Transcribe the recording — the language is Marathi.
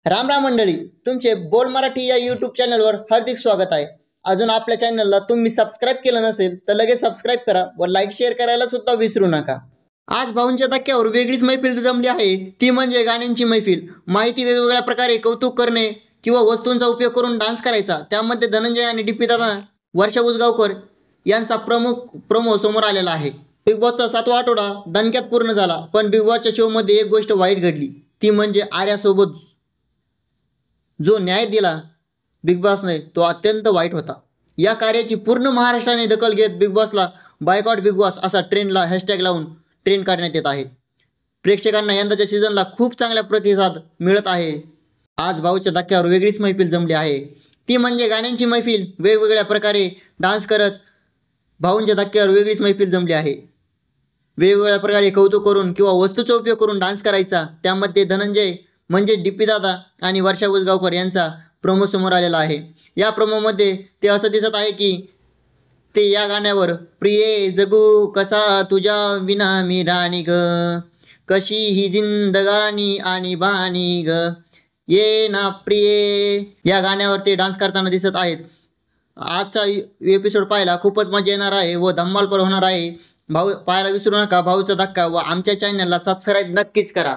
राम राम मंडळी, तुमचे बोल मराठी या यूट्यूब चॅनलवर हार्दिक स्वागत आहे. अजून आपल्या चॅनलला तुम्ही सबस्क्राईब केलं नसेल तर लगेच सबस्क्राईब करा व लाईक शेअर करायला सुद्धा विसरू नका. आज भाऊंच्या धक्क्यावर वेगळीच मैफिल जमली आहे, ती म्हणजे गाण्यांची मैफिल. माहिती वेगवेगळ्या प्रकारे कौतुक करणे किंवा वस्तूंचा उपयोग करून डान्स करायचा, त्यामध्ये धनंजय आणि डीपी दादा, वर्षा उसगावकर यांचा प्रमुख प्रोमो समोर आलेला आहे. बिग बॉसचा 7वा आठवडा दणक्यात पूर्ण झाला, पण बिग बॉसच्या शोमध्ये एक गोष्ट वाईट घडली, ती म्हणजे आर्यासोबत जो न्याय दिला बिग बॉसने तो अत्यंत वाईट होता. या कार्याची पूर्ण महाराष्ट्राने दखल घेत बिग बॉसला बायकॉट बिग बॉस असा ट्रेंडला हॅशटॅग लावून ट्रेंड काढण्यात येत आहे. प्रेक्षकांना यंदाच्या सीझनला खूप चांगला प्रतिसाद मिळत आहे. आज भाऊच्या धक्क्यावर वेगळीच मैफिल जमली आहे, ती म्हणजे गाण्यांची मैफिल. वेगवेगळ्या प्रकारे डान्स करत भाऊंच्या धक्क्यावर वेगळीच मैफिल जमली आहे. वेगवेगळ्या प्रकारे कौतुक करून किंवा वस्तूचा उपयोग करून डान्स करायचा, त्यामध्ये धनंजय म्हणजे डीपी दादा आणि वर्षा उसगावकर यांचा प्रोमो समोर आलेला आहे. या प्रोमोमध्ये ते असं दिसत आहे की ते या गाण्यावर प्रिये जगू कसा तुझ्या विना मी राणी ग, कशी ही जिंदगानी आणि बाणी ग, ये ना प्रिये या गाण्यावर ते डान्स करताना दिसत आहेत. आजचा एपिसोड पाहायला खूपच मजा येणार आहे व धम्माल पण होणार आहे. भाऊ पाहायला विसरू नका. भाऊचा धक्का व आमच्या चॅनलला सबस्क्राईब नक्कीच करा.